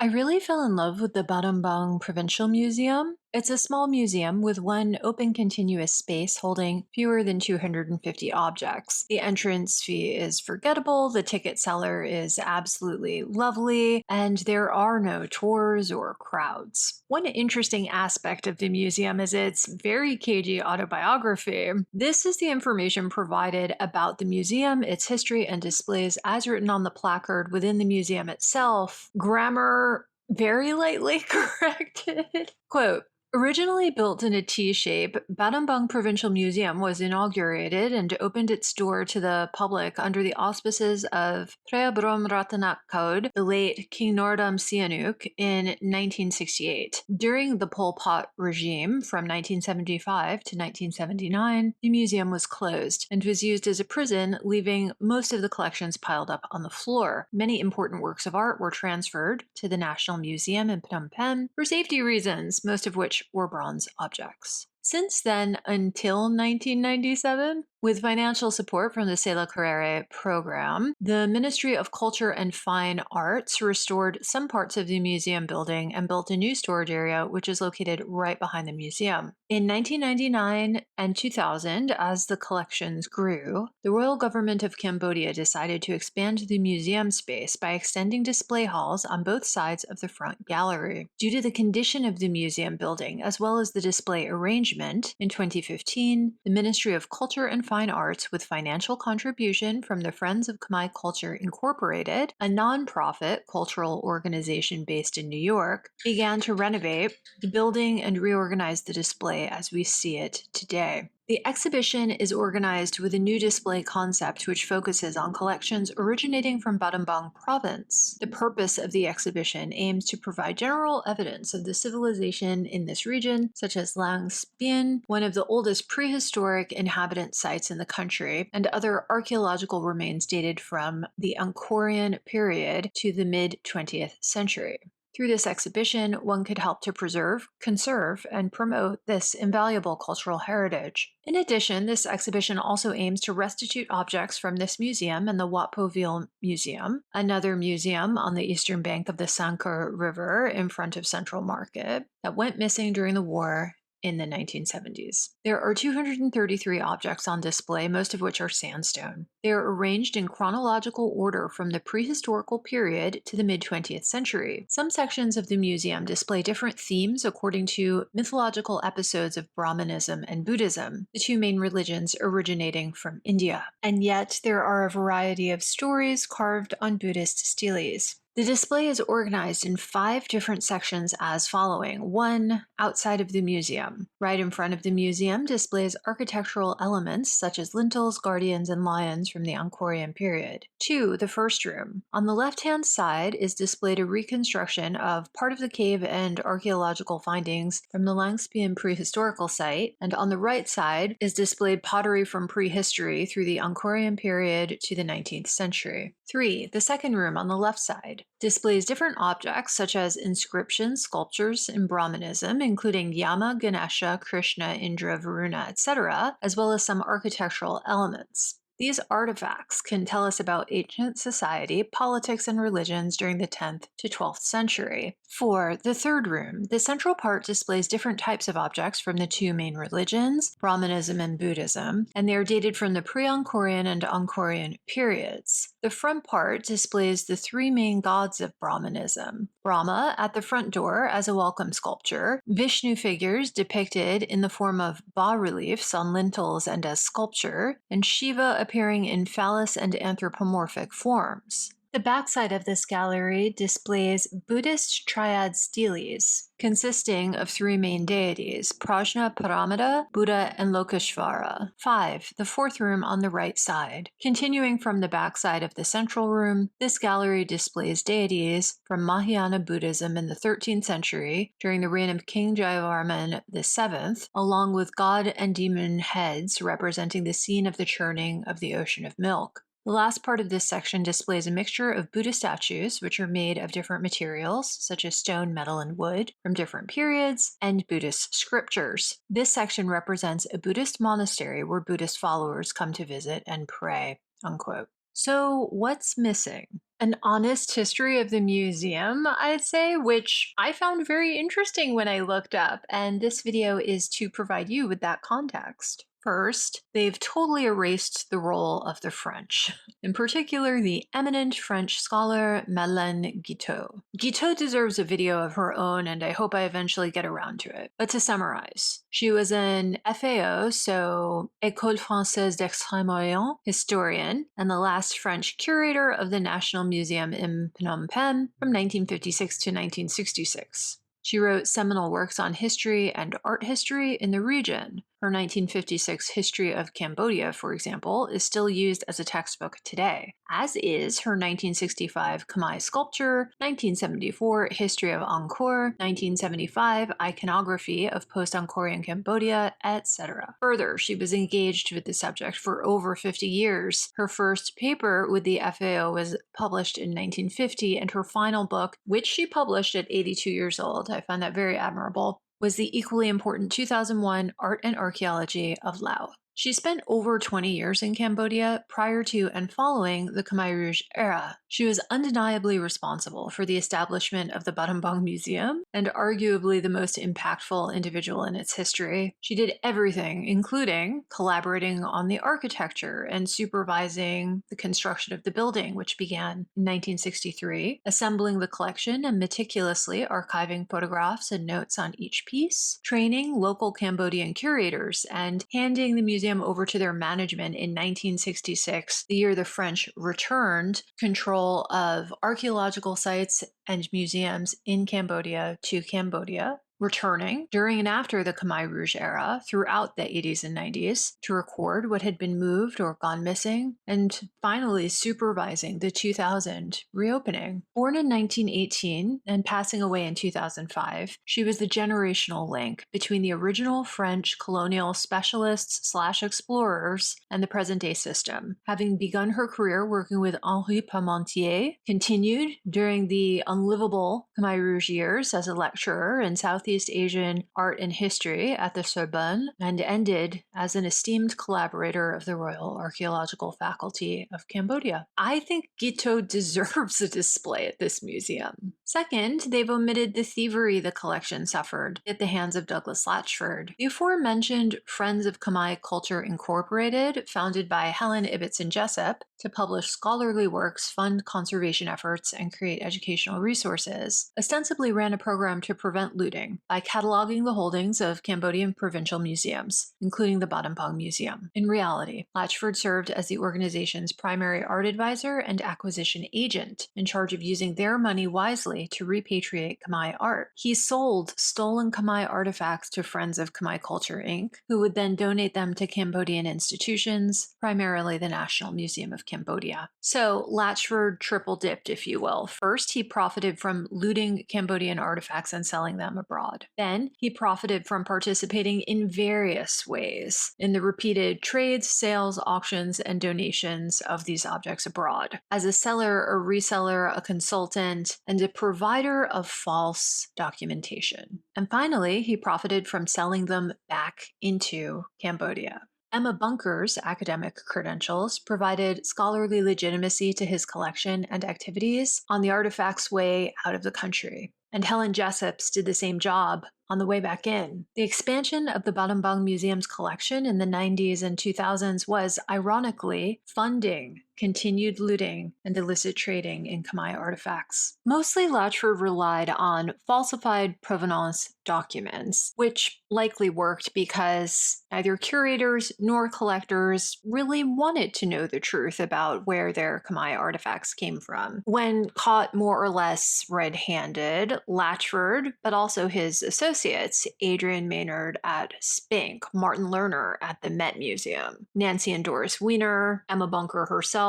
I really fell in love with the Battambang Provincial Museum. It's a small museum with one open continuous space holding fewer than 250 objects. The entrance fee is forgettable, the ticket seller is absolutely lovely, and there are no tours or crowds. One interesting aspect of the museum is its very cagey autobiography. This is the information provided about the museum, its history, and displays as written on the placard within the museum itself. Grammar very lightly corrected. Quote, originally built in a T shape, Battambang Provincial Museum was inaugurated and opened its door to the public under the auspices of Preabrom Ratanakkad, the late King Norodom Sihanouk, in 1968. During the Pol Pot regime from 1975 to 1979, the museum was closed and was used as a prison, leaving most of the collections piled up on the floor. Many important works of art were transferred to the National Museum in Phnom Penh for safety reasons, most of which were bronze objects. Since then, until 1997, with financial support from the Sela Carrere program, the Ministry of Culture and Fine Arts restored some parts of the museum building and built a new storage area, which is located right behind the museum. In 1999 and 2000, as the collections grew, the royal government of Cambodia decided to expand the museum space by extending display halls on both sides of the front gallery. Due to the condition of the museum building, as well as the display arrangement, in 2015, the Ministry of Culture and Fine Arts, with financial contribution from the Friends of Khmer Culture Incorporated, a nonprofit cultural organization based in New York, began to renovate the building and reorganize the display as we see it today. The exhibition is organized with a new display concept which focuses on collections originating from Battambang province. The purpose of the exhibition aims to provide general evidence of the civilization in this region, such as Lang Spien, one of the oldest prehistoric inhabitant sites in the country, and other archaeological remains dated from the Angkorian period to the mid-20th century. Through this exhibition, one could help to preserve, conserve, and promote this invaluable cultural heritage. In addition, this exhibition also aims to restitute objects from this museum and the Wat Po Ville Museum, another museum on the eastern bank of the Sangkar River in front of Central Market, that went missing during the war in the 1970s. There are 233 objects on display, most of which are sandstone. They are arranged in chronological order from the prehistorical period to the mid-20th century. Some sections of the museum display different themes according to mythological episodes of Brahmanism and Buddhism, the two main religions originating from India. And yet, there are a variety of stories carved on Buddhist steles. The display is organized in 5 different sections as following. 1. Outside of the museum. Right in front of the museum displays architectural elements such as lintels, guardians, and lions from the Angkorian period. 2. The first room. On the left-hand side is displayed a reconstruction of part of the cave and archaeological findings from the Langspian prehistorical site, and on the right side is displayed pottery from prehistory through the Angkorian period to the 19th century. 3. The second room on the left side displays different objects such as inscriptions, sculptures in Brahmanism, including Yama, Ganesha, Krishna, Indra, Varuna, etc., as well as some architectural elements. These artifacts can tell us about ancient society, politics, and religions during the 10th to 12th century. 4. The third room. The central part displays different types of objects from the two main religions, Brahmanism and Buddhism, and they are dated from the pre-Angkorian and Angkorian periods. The front part displays the 3 main gods of Brahmanism. Brahma at the front door as a welcome sculpture, Vishnu figures depicted in the form of bas-reliefs on lintels and as sculpture, and Shiva appearing in phallus and anthropomorphic forms. The backside of this gallery displays Buddhist triad steles, consisting of 3 main deities, Prajna, Paramita, Buddha, and Lokeshvara. 5. The fourth room on the right side. Continuing from the backside of the central room, this gallery displays deities from Mahayana Buddhism in the 13th century during the reign of King Jayavarman VII, along with god and demon heads representing the scene of the churning of the ocean of milk. The last part of this section displays a mixture of Buddha statues, which are made of different materials, such as stone, metal, and wood, from different periods, and Buddhist scriptures. This section represents a Buddhist monastery where Buddhist followers come to visit and pray, unquote. So what's missing? An honest history of the museum, I'd say, which I found very interesting when I looked up, and this video is to provide you with that context. First, they've totally erased the role of the French, in particular the eminent French scholar Madeleine Guiteau. Guiteau deserves a video of her own, and I hope I eventually get around to it. But to summarize, she was an FAO, so École Française d'Extrême-Orient historian, and the last French curator of the National Museum in Phnom Penh from 1956 to 1966. She wrote seminal works on history and art history in the region. Her 1956 History of Cambodia, for example, is still used as a textbook today, as is her 1965 Khmer Sculpture, 1974 History of Angkor, 1975 Iconography of Post-Angkorian Cambodia, etc. Further, she was engaged with the subject for over 50 years. Her first paper with the FAO was published in 1950, and her final book, which she published at 82 years old, I find that very admirable, was the equally important 2001 Art and Archaeology of Laos. She spent over 20 years in Cambodia prior to and following the Khmer Rouge era. She was undeniably responsible for the establishment of the Battambang Museum and arguably the most impactful individual in its history. She did everything, including collaborating on the architecture and supervising the construction of the building, which began in 1963, assembling the collection and meticulously archiving photographs and notes on each piece, training local Cambodian curators, and handing the museum over to their management in 1966, the year the French returned control of archaeological sites and museums in Cambodia to Cambodia, returning during and after the Khmer Rouge era throughout the 80s and 90s to record what had been moved or gone missing, and finally supervising the 2000 reopening. Born in 1918 and passing away in 2005, she was the generational link between the original French colonial specialists/explorers and the present-day system, having begun her career working with Henri Parmentier, continued during the unlivable Khmer Rouge years as a lecturer in Southeast Asian art and history at the Sorbonne, and ended as an esteemed collaborator of the Royal Archaeological Faculty of Cambodia. I think Guiteau deserves a display at this museum. Second, they've omitted the thievery the collection suffered at the hands of Douglas Latchford. The aforementioned Friends of Khmer Culture Incorporated, founded by Helen Ibbotson Jessup to publish scholarly works, fund conservation efforts, and create educational resources, ostensibly ran a program to prevent looting by cataloging the holdings of Cambodian provincial museums, including the Battambang Museum. In reality, Latchford served as the organization's primary art advisor and acquisition agent, in charge of using their money wisely to repatriate Khmer art. He sold stolen Khmer artifacts to Friends of Khmer Culture Inc., who would then donate them to Cambodian institutions, primarily the National Museum of Cambodia. So Latchford triple-dipped, if you will. First, he profited from looting Cambodian artifacts and selling them abroad. Then, he profited from participating in various ways in the repeated trades, sales, auctions, and donations of these objects abroad. As a seller, a reseller, a consultant, and a provider of false documentation. And finally, he profited from selling them back into Cambodia. Emma Bunker's academic credentials provided scholarly legitimacy to his collection and activities on the artifact's way out of the country. And Helen Jessup's did the same job on the way back in. The expansion of the Battambang Museum's collection in the 90s and 2000s was, ironically, funding continued looting and illicit trading in Khmer artifacts. Mostly, Latchford relied on falsified provenance documents, which likely worked because neither curators nor collectors really wanted to know the truth about where their Khmer artifacts came from. When caught more or less red-handed, Latchford, but also his associates, Adrian Maynard at Spink, Martin Lerner at the Met Museum, Nancy and Doris Weiner, Emma Bunker herself,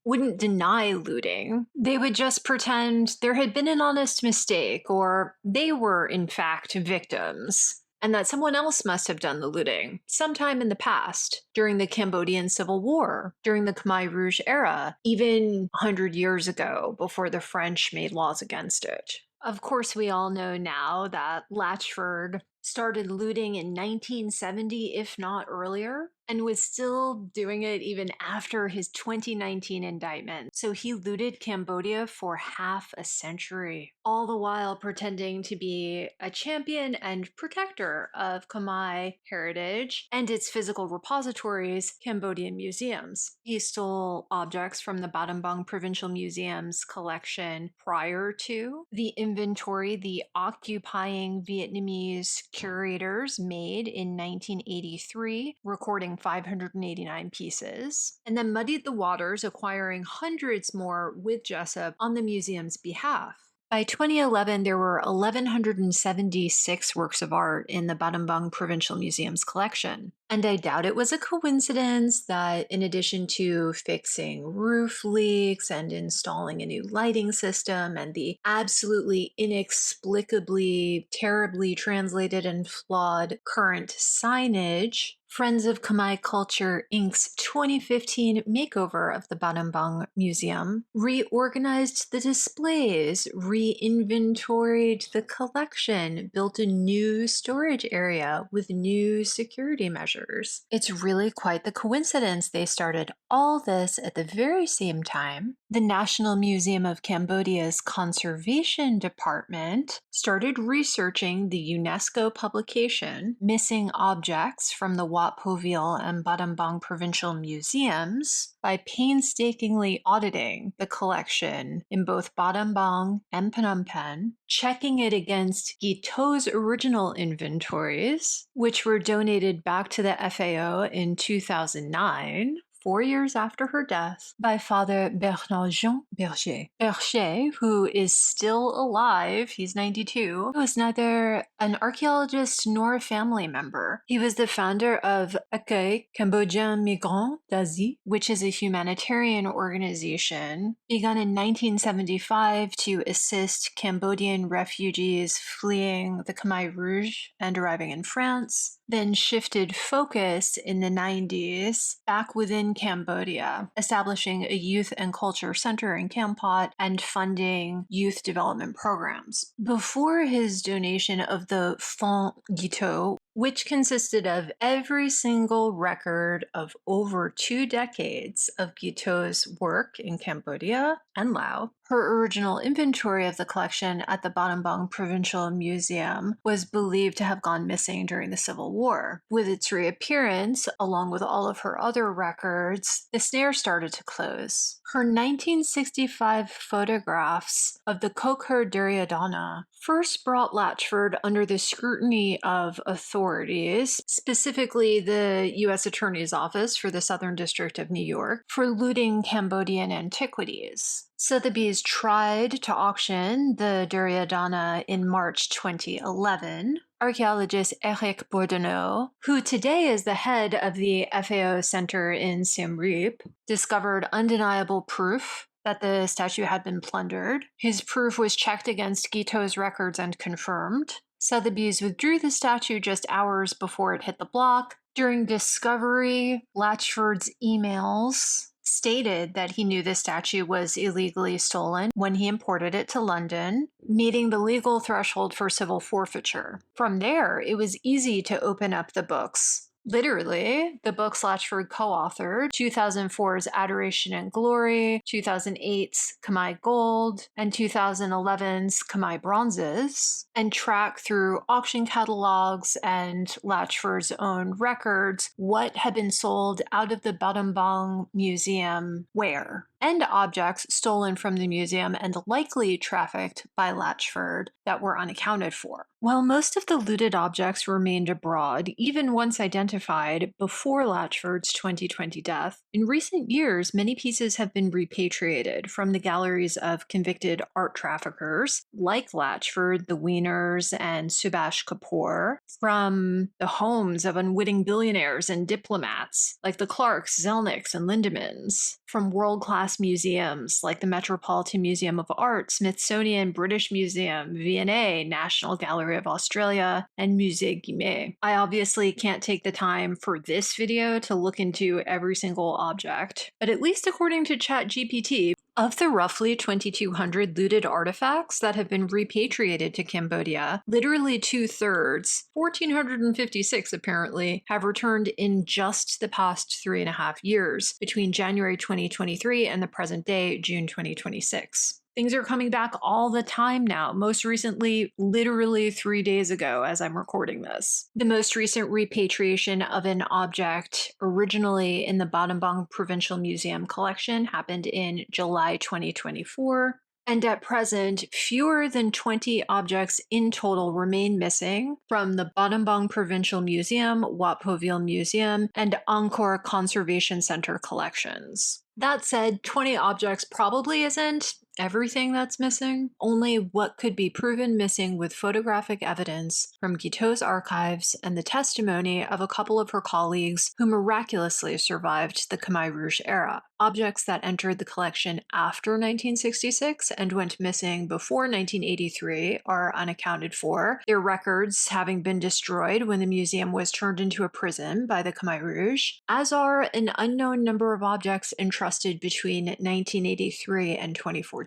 wouldn't deny looting. They would just pretend there had been an honest mistake, or they were, in fact, victims, and that someone else must have done the looting sometime in the past, during the Cambodian Civil War, during the Khmer Rouge era, even 100 years ago, before the French made laws against it. Of course, we all know now that Latchford started looting in 1970, if not earlier, and was still doing it even after his 2019 indictment. So he looted Cambodia for half a century, all the while pretending to be a champion and protector of Khmer heritage and its physical repositories, Cambodian museums. He stole objects from the Battambang Provincial Museum's collection prior to the inventory the occupying Vietnamese curators made in 1983, recording 589 pieces, and then muddied the waters, acquiring hundreds more with Jessup on the museum's behalf. By 2011, there were 1,176 works of art in the Battambang Provincial Museum's collection. And I doubt it was a coincidence that, in addition to fixing roof leaks and installing a new lighting system and the absolutely inexplicably, terribly translated and flawed current signage, Friends of Khmer Culture Inc.'s 2015 makeover of the Battambang Museum reorganized the displays, re-inventoried the collection, built a new storage area with new security measures. It's really quite the coincidence they started all this at the very same time. The National Museum of Cambodia's Conservation Department started researching the UNESCO publication Missing Objects from the Wat Poville and Battambang Provincial Museums by painstakingly auditing the collection in both Battambang and Phnom Penh, checking it against Guiteau's original inventories, which were donated back to the FAO in 2009, 4 years after her death, by Father Bernard-Jean Berger. Berger, who is still alive, he's 92, was neither an archaeologist nor a family member. He was the founder of Accueil Cambodgien Migrants d'Asie, which is a humanitarian organization begun in 1975 to assist Cambodian refugees fleeing the Khmer Rouge and arriving in France, then shifted focus in the 90s back within Cambodia, establishing a youth and culture center in Kampot and funding youth development programs. Before his donation of the Fonds Guiteau, which consisted of every single record of over 2 decades of Guiteau's work in Cambodia and Laos, her original inventory of the collection at the Battambang Provincial Museum was believed to have gone missing during the Civil War. With its reappearance, along with all of her other records, the snare started to close. Her 1965 photographs of the Kokhur Duryodhana first brought Latchford under the scrutiny of authorities, specifically the U.S. Attorney's Office for the Southern District of New York, for looting Cambodian antiquities. Sotheby's tried to auction the Duryodhana in March 2011. Archaeologist Eric Bourdonneau, who today is the head of the FAO Center in Siem Reap, discovered undeniable proof that the statue had been plundered. His proof was checked against Guiteau's records and confirmed. Sotheby's withdrew the statue just hours before it hit the block. During discovery, Latchford's emails stated that he knew the statue was illegally stolen when he imported it to London, meeting the legal threshold for civil forfeiture. From there, it was easy to open up the books. Literally, the books Latchford co-authored, 2004's Adoration and Glory, 2008's Khmer Gold, and 2011's Khmer Bronzes, and track through auction catalogs and Latchford's own records what had been sold out of the Battambang Museum where, and objects stolen from the museum and likely trafficked by Latchford that were unaccounted for. While most of the looted objects remained abroad, even once identified before Latchford's 2020 death, in recent years many pieces have been repatriated from the galleries of convicted art traffickers like Latchford, the Wieners, and Subhash Kapoor, from the homes of unwitting billionaires and diplomats like the Clarks, Zelnicks, and Lindemans, from world-class museums like the Metropolitan Museum of Art, Smithsonian British Museum, V&A, National Gallery of Australia, and Musée Guimet. I obviously can't take the time for this video to look into every single object, but at least according to ChatGPT, Of the roughly 2,200 looted artifacts that have been repatriated to Cambodia, literally two-thirds, 1,456 apparently, have returned in just the past 3.5 years, between January 2023 and the present day, June 2026. Things are coming back all the time now, most recently, literally 3 days ago as I'm recording this. The most recent repatriation of an object originally in the Battambang Provincial Museum collection happened in July 2024. And at present, fewer than 20 objects in total remain missing from the Battambang Provincial Museum, Wat Poville Museum, and Angkor Conservation Center collections. That said, 20 objects probably isn't everything that's missing, only what could be proven missing with photographic evidence from Guiteau's archives and the testimony of a couple of her colleagues who miraculously survived the Khmer Rouge era. Objects that entered the collection after 1966 and went missing before 1983 are unaccounted for, their records having been destroyed when the museum was turned into a prison by the Khmer Rouge, as are an unknown number of objects entrusted between 1983 and 2014.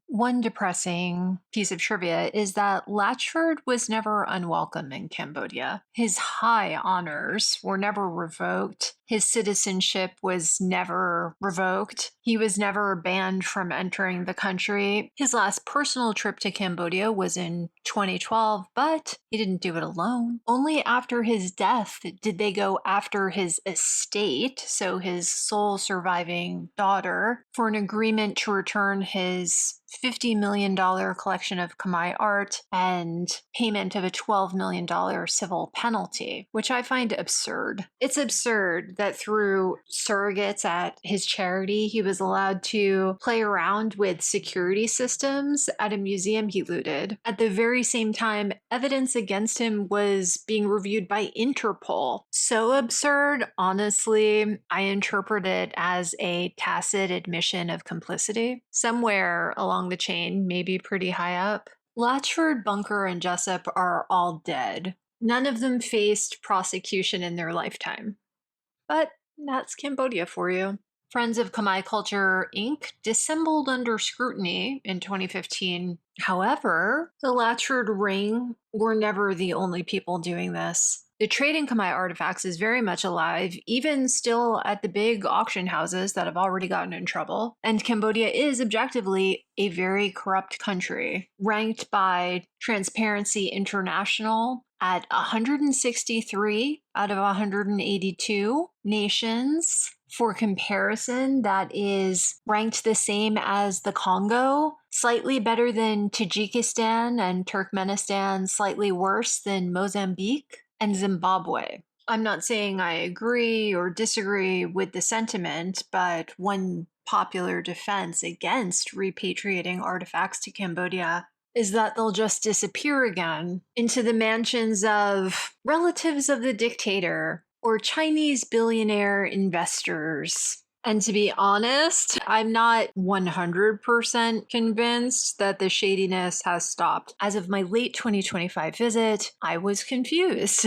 One depressing piece of trivia is that Latchford was never unwelcome in Cambodia. His high honors were never revoked. His citizenship was never revoked. He was never banned from entering the country. His last personal trip to Cambodia was in 2012, but he didn't do it alone. Only after his death did they go after his estate, so his sole surviving daughter, for an agreement to return his $50 million collection of Khmer art and payment of a $12 million civil penalty, which I find absurd. It's absurd that through surrogates at his charity, he was allowed to play around with security systems at a museum he looted. At the very same time, evidence against him was being reviewed by Interpol. So absurd, honestly, I interpret it as a tacit admission of complicity. Somewhere along the chain, maybe pretty high up. Latchford, Bunker, and Jessup are all dead. None of them faced prosecution in their lifetime. But that's Cambodia for you. Friends of Khmer Culture Inc. dissembled under scrutiny in 2015. However, the Latchford Ring were never the only people doing this. The trade in Khmer artifacts is very much alive, even still at the big auction houses that have already gotten in trouble. And Cambodia is objectively a very corrupt country, ranked by Transparency International at 163 out of 182 nations. For comparison, that is ranked the same as the Congo, slightly better than Tajikistan and Turkmenistan, slightly worse than Mozambique and Zimbabwe. I'm not saying I agree or disagree with the sentiment, but one popular defense against repatriating artifacts to Cambodia is that they'll just disappear again into the mansions of relatives of the dictator or Chinese billionaire investors. And to be honest, I'm not 100% convinced that the shadiness has stopped. As of my late 2025 visit, I was confused.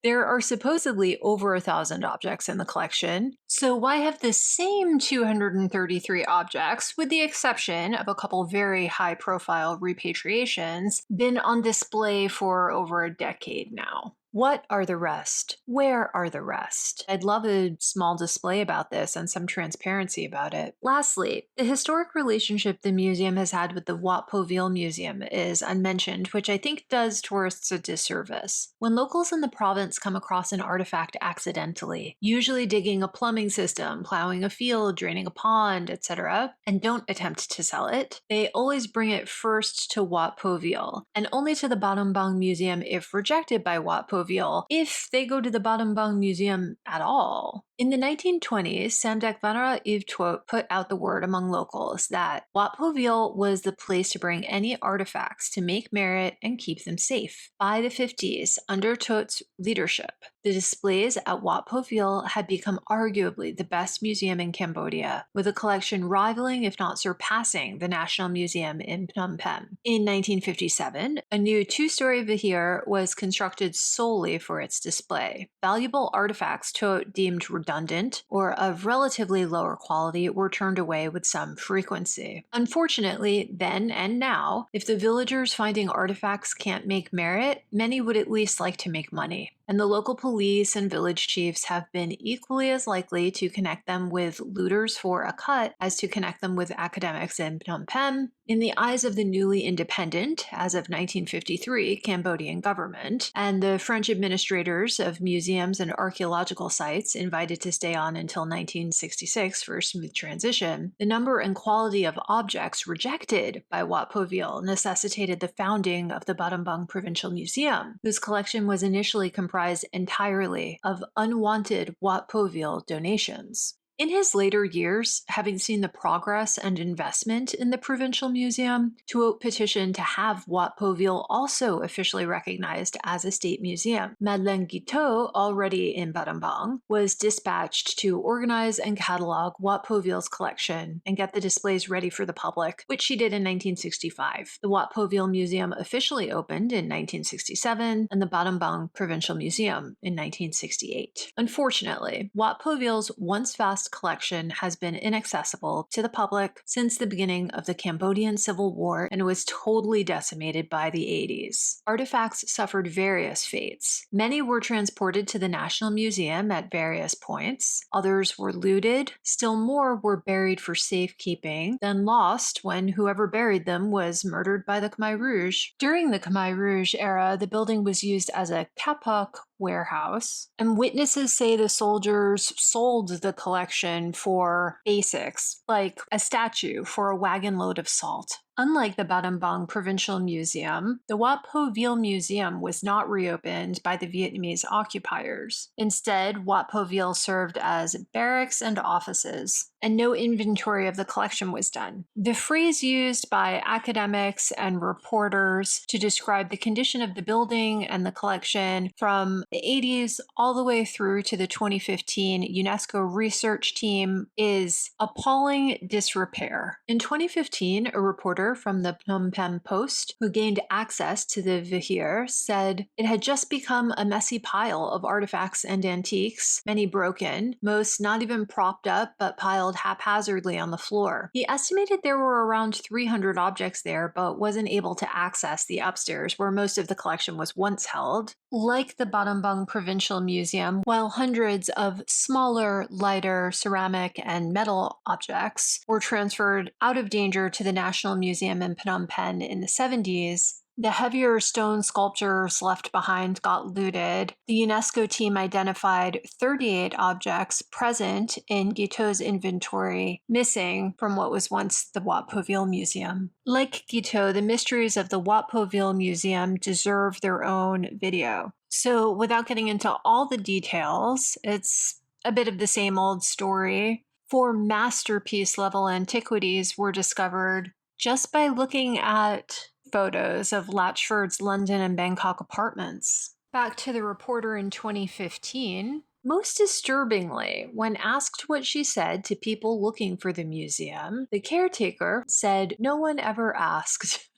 There are supposedly over 1,000 objects in the collection, so why have the same 233 objects, with the exception of a couple very high-profile repatriations, been on display for over a decade now? What are the rest? Where are the rest? I'd love a small display about this and some transparency about it. Lastly, the historic relationship the museum has had with the Wat Poville Museum is unmentioned, which I think does tourists a disservice. When locals in the province come across an artifact accidentally, usually digging a plumbing system, plowing a field, draining a pond, etc., and don't attempt to sell it, they always bring it first to Wat Poville, and only to the Battambang Museum if rejected by Wat Poville, if they go to the Battambang Museum at all. In the 1920s, Samdech Vanara Ivtuot put out the word among locals that Wat Poville was the place to bring any artifacts to make merit and keep them safe. By the 50s, under Tuot's leadership, the displays at Wat Poville had become arguably the best museum in Cambodia, with a collection rivaling, if not surpassing, the National Museum in Phnom Penh. In 1957, a new two-story vihear was constructed solely for its display. Valuable artifacts Tuot deemed redundant or of relatively lower quality were turned away with some frequency. Unfortunately, then and now, if the villagers finding artifacts can't make merit, many would at least like to make money. And the local police and village chiefs have been equally as likely to connect them with looters for a cut as to connect them with academics in Phnom Penh. In the eyes of the newly independent, as of 1953, Cambodian government, and the French administrators of museums and archaeological sites invited to stay on until 1966 for a smooth transition, the number and quality of objects rejected by Wat Po Viol necessitated the founding of the Battambang Provincial Museum, whose collection was initially comprised entirely of unwanted Wat Po Viol donations. In his later years, having seen the progress and investment in the Provincial Museum, Tuot petitioned to have Wat Po Viol also officially recognized as a state museum. Madeleine Guiteau, already in Battambang, was dispatched to organize and catalog Wat Po Viol's collection and get the displays ready for the public, which she did in 1965. The Wat Po Viol Museum officially opened in 1967 and the Battambang Provincial Museum in 1968. Unfortunately, Wat Po Viol's once vast collection has been inaccessible to the public since the beginning of the Cambodian Civil War and was totally decimated by the 80s. Artifacts suffered various fates. Many were transported to the National Museum at various points, others were looted, still more were buried for safekeeping, then lost when whoever buried them was murdered by the Khmer Rouge. During the Khmer Rouge era, the building was used as a kapak warehouse, and witnesses say the soldiers sold the collection for basics, like a statue for a wagon load of salt. Unlike the Battambang Provincial Museum, the Wat Po Viol Museum was not reopened by the Vietnamese occupiers. Instead, Wat Po Viol served as barracks and offices, and no inventory of the collection was done. The phrase used by academics and reporters to describe the condition of the building and the collection from the 80s all the way through to the 2015 UNESCO research team is appalling disrepair. In 2015, a reporter from the Phnom Penh Post, who gained access to the Vihir, said it had just become a messy pile of artifacts and antiques, many broken, most not even propped up but piled haphazardly on the floor. He estimated there were around 300 objects there, but wasn't able to access the upstairs where most of the collection was once held. Like the Battambang Provincial Museum, while hundreds of smaller, lighter ceramic and metal objects were transferred out of danger to the National Museum in Phnom Penh in the 70s, the heavier stone sculptures left behind got looted. The UNESCO team identified 38 objects present in Guiteau's inventory missing from what was once the Wat Po Viol Museum. Like Guiteau, the mysteries of the Wat Po Viol Museum deserve their own video. So without getting into all the details, it's a bit of the same old story. 4 masterpiece level antiquities were discovered just by looking at photos of Latchford's London and Bangkok apartments. Back to the reporter in 2015. Most disturbingly, when asked what she said to people looking for the museum, the caretaker said no one ever asked.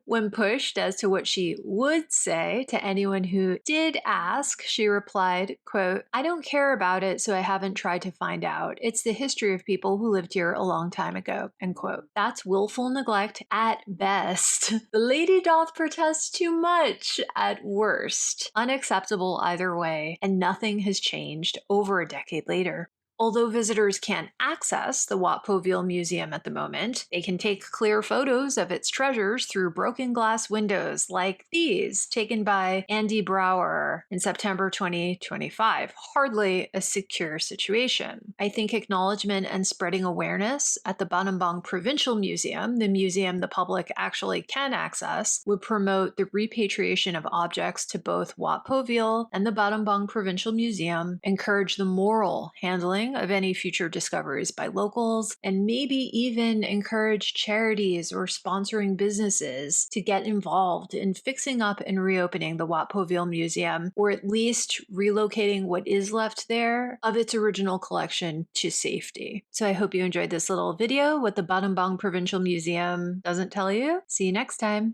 When pushed as to what she would say to anyone who did ask, she replied, quote, "I don't care about it, so I haven't tried to find out. It's the history of people who lived here a long time ago," end quote. That's willful neglect at best. The lady doth protest too much at worst. Unacceptable either way, and nothing has changed over a decade later. Although visitors can't access the Wat Po Viol Museum at the moment, they can take clear photos of its treasures through broken glass windows like these taken by Andy Brower in September 2025. Hardly a secure situation. I think acknowledgement and spreading awareness at the Battambang Provincial Museum, the museum the public actually can access, would promote the repatriation of objects to both Wat Po Viol and the Battambang Provincial Museum, encourage the moral handling of any future discoveries by locals, and maybe even encourage charities or sponsoring businesses to get involved in fixing up and reopening the Wat Po Viol Museum, or at least relocating what is left there of its original collection to safety. So I hope you enjoyed this little video, what the Battambang Provincial Museum doesn't tell you. See you next time.